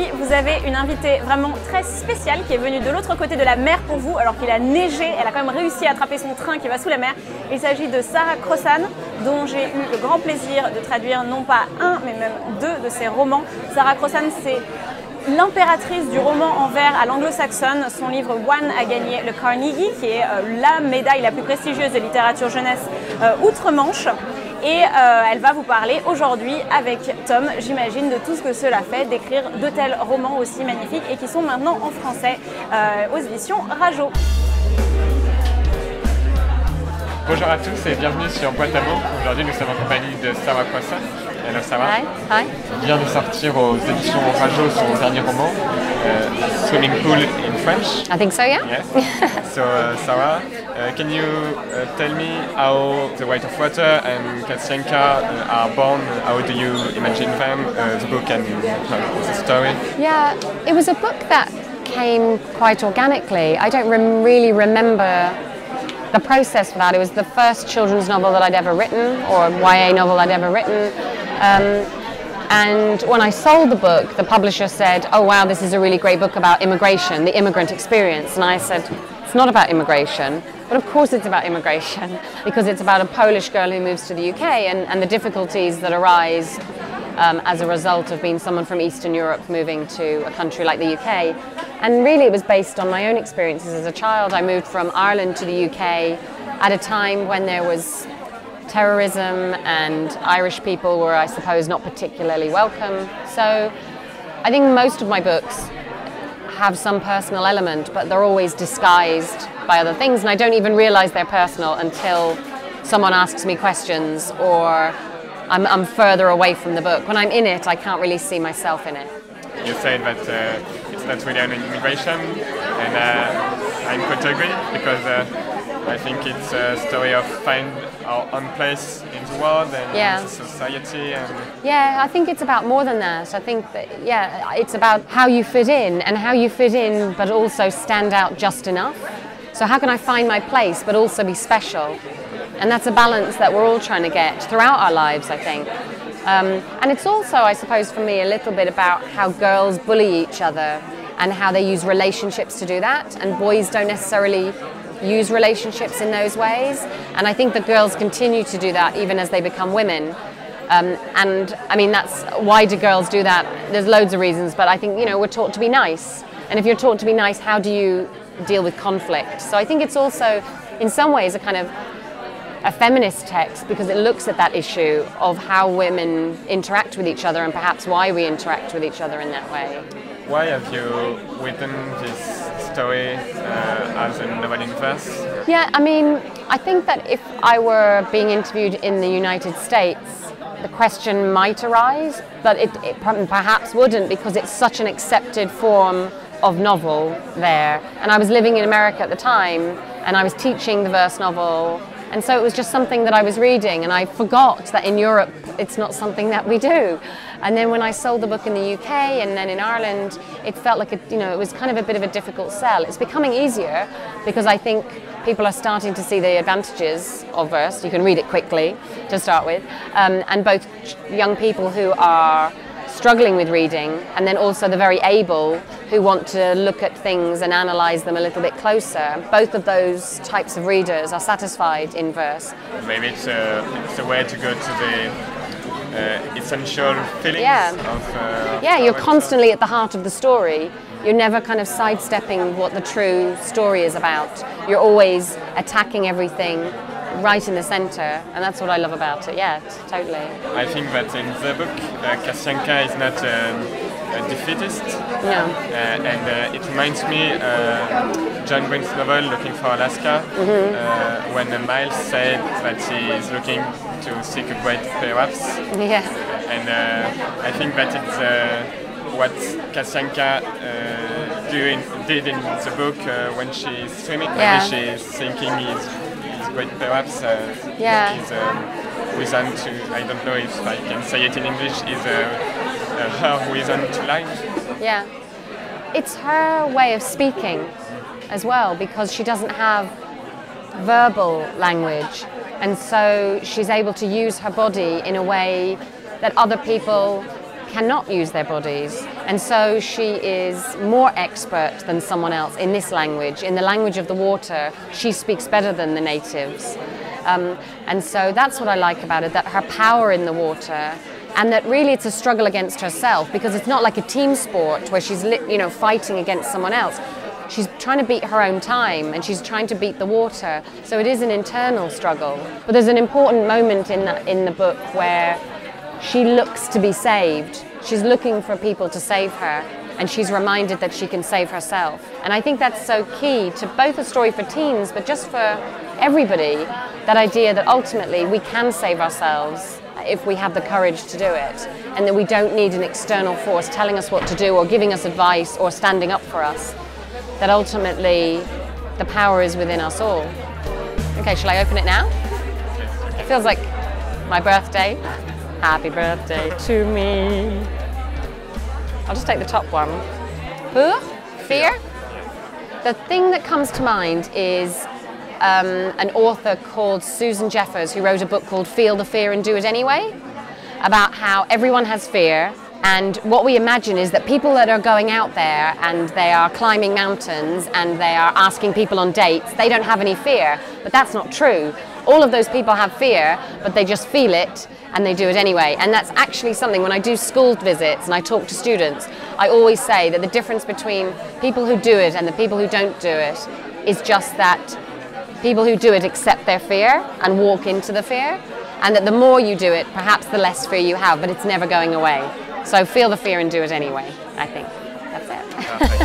Aujourd'hui, vous avez une invitée vraiment très spéciale qui est venue de l'autre côté de la mer pour vous, alors qu'il a neigé. Elle a quand même réussi à attraper son train qui va sous la mer. Il s'agit de Sarah Crossan, dont j'ai eu le grand plaisir de traduire non pas un, mais même deux de ses romans. Sarah Crossan, c'est l'impératrice du roman en vers à l'anglo-saxonne. Son livre One a gagné le Carnegie, qui est la médaille la plus prestigieuse de littérature jeunesse outre-Manche. Et elle va vous parler aujourd'hui avec Tom, j'imagine, de tout ce que cela fait d'écrire de tels romans aussi magnifiques et qui sont maintenant en français aux éditions Rageot. Bonjour à tous et bienvenue sur Boîte à mots. Aujourd'hui, nous sommes en compagnie de Sarah Crossan. Hello Sarah. Hi. Il vient de sortir aux éditions Rageot son dernier roman, Swimming Pool in French. I think so, yeah. Yes. So Sarah, can you tell me how The Weight of Water and Kasianka are born? How do you imagine them, the book and the story? Yeah, it was a book that came quite organically. I don't really remember the process for that. It was the first children's novel that I'd ever written, or YA novel I'd ever written. And when I sold the book, the publisher said, "Oh wow, this is a really great book about immigration, the immigrant experience." And I said, "It's not about immigration." But of course it's about immigration, because it's about a Polish girl who moves to the UK and the difficulties that arise as a result of being someone from Eastern Europe moving to a country like the UK. And really it was based on my own experiences as a child. I moved from Ireland to the UK at a time when there was terrorism and Irish people were, I suppose, not particularly welcome. So I think most of my books have some personal element, but they're always disguised by other things, and I don't even realize they're personal until someone asks me questions or I'm further away from the book. When I'm in it, I can't really see myself in it. You said that it's not really on immigration, and I'm quite agree, because I think it's a story of find our own place in the world and in society. Yeah, I think it's about more than that. I think that, it's about how you fit in, and how you fit in but also stand out just enough. So how can I find my place but also be special? And that's a balance that we're all trying to get throughout our lives, I think. And it's also, I suppose, for me, a little bit about how girls bully each other and how they use relationships to do that, and boys don't necessarily use relationships in those ways. And I think that girls continue to do that even as they become women. And I mean, that's why do girls do that? There's loads of reasons, but I think, you know, we're taught to be nice. And if you're taught to be nice, how do you deal with conflict? So I think it's also, in some ways, a kind of a feminist text, because it looks at that issue of how women interact with each other and perhaps why we interact with each other in that way. Why have you written this story as a novel in verse? Yeah, I mean, I think that if I were being interviewed in the United States, the question might arise, but it perhaps wouldn't, because it's such an accepted form of novel there. And I was living in America at the time, and I was teaching the verse novel. And so it was just something that I was reading, and I forgot that in Europe it's not something that we do. And then when I sold the book in the UK and then in Ireland, it felt like it was kind of a bit of a difficult sell. It's becoming easier because I think people are starting to see the advantages of verse. You can read it quickly to start with, and both young people who are struggling with reading, and then also the very able who want to look at things and analyse them a little bit closer. Both of those types of readers are satisfied in verse. Maybe it's a way to go to the essential feelings of... you're constantly at the heart of the story. You're never kind of sidestepping what the true story is about. You're always attacking everything right in the centre, and that's what I love about it. Yeah, totally. I think that in the book, Kasianka is not a defeatist. No. And it reminds me John Green's novel Looking for Alaska, when Miles said that he is looking to seek a great perhaps. Yeah. And I think that it's what Kasianka did in the book when she's swimming. Maybe she's thinking he's great perhaps. Is reason to, I don't know if I can say it in English, is her reason to life. Yeah. It's her way of speaking as well, because she doesn't have verbal language, and so she's able to use her body in a way that other people cannot use their bodies. And so she is more expert than someone else in this language. In the language of the water, she speaks better than the natives. And so that's what I like about it, that her power in the water, and that really it's a struggle against herself, because it's not like a team sport where she's fighting against someone else. She's trying to beat her own time, and she's trying to beat the water. So it is an internal struggle. But there's an important moment in the book where she looks to be saved. She's looking for people to save her, and she's reminded that she can save herself. And I think that's so key to both a story for teens, but just for everybody, that idea that ultimately we can save ourselves if we have the courage to do it, and that we don't need an external force telling us what to do or giving us advice or standing up for us, that ultimately the power is within us all. Okay, shall I open it now? It feels like my birthday. Happy birthday to me. I'll just take the top one. Peur? Fear? The thing that comes to mind is an author called Susan Jeffers, who wrote a book called Feel the Fear and Do It Anyway, about how everyone has fear, and what we imagine is that people that are going out there and they are climbing mountains and they are asking people on dates, they don't have any fear. But that's not true. All of those people have fear, but they just feel it and they do it anyway. And that's actually something, when I do school visits and I talk to students, I always say that the difference between people who do it and the people who don't do it is just that people who do it accept their fear and walk into the fear, and that the more you do it, perhaps the less fear you have, but it's never going away. So feel the fear and do it anyway, I think. That's it.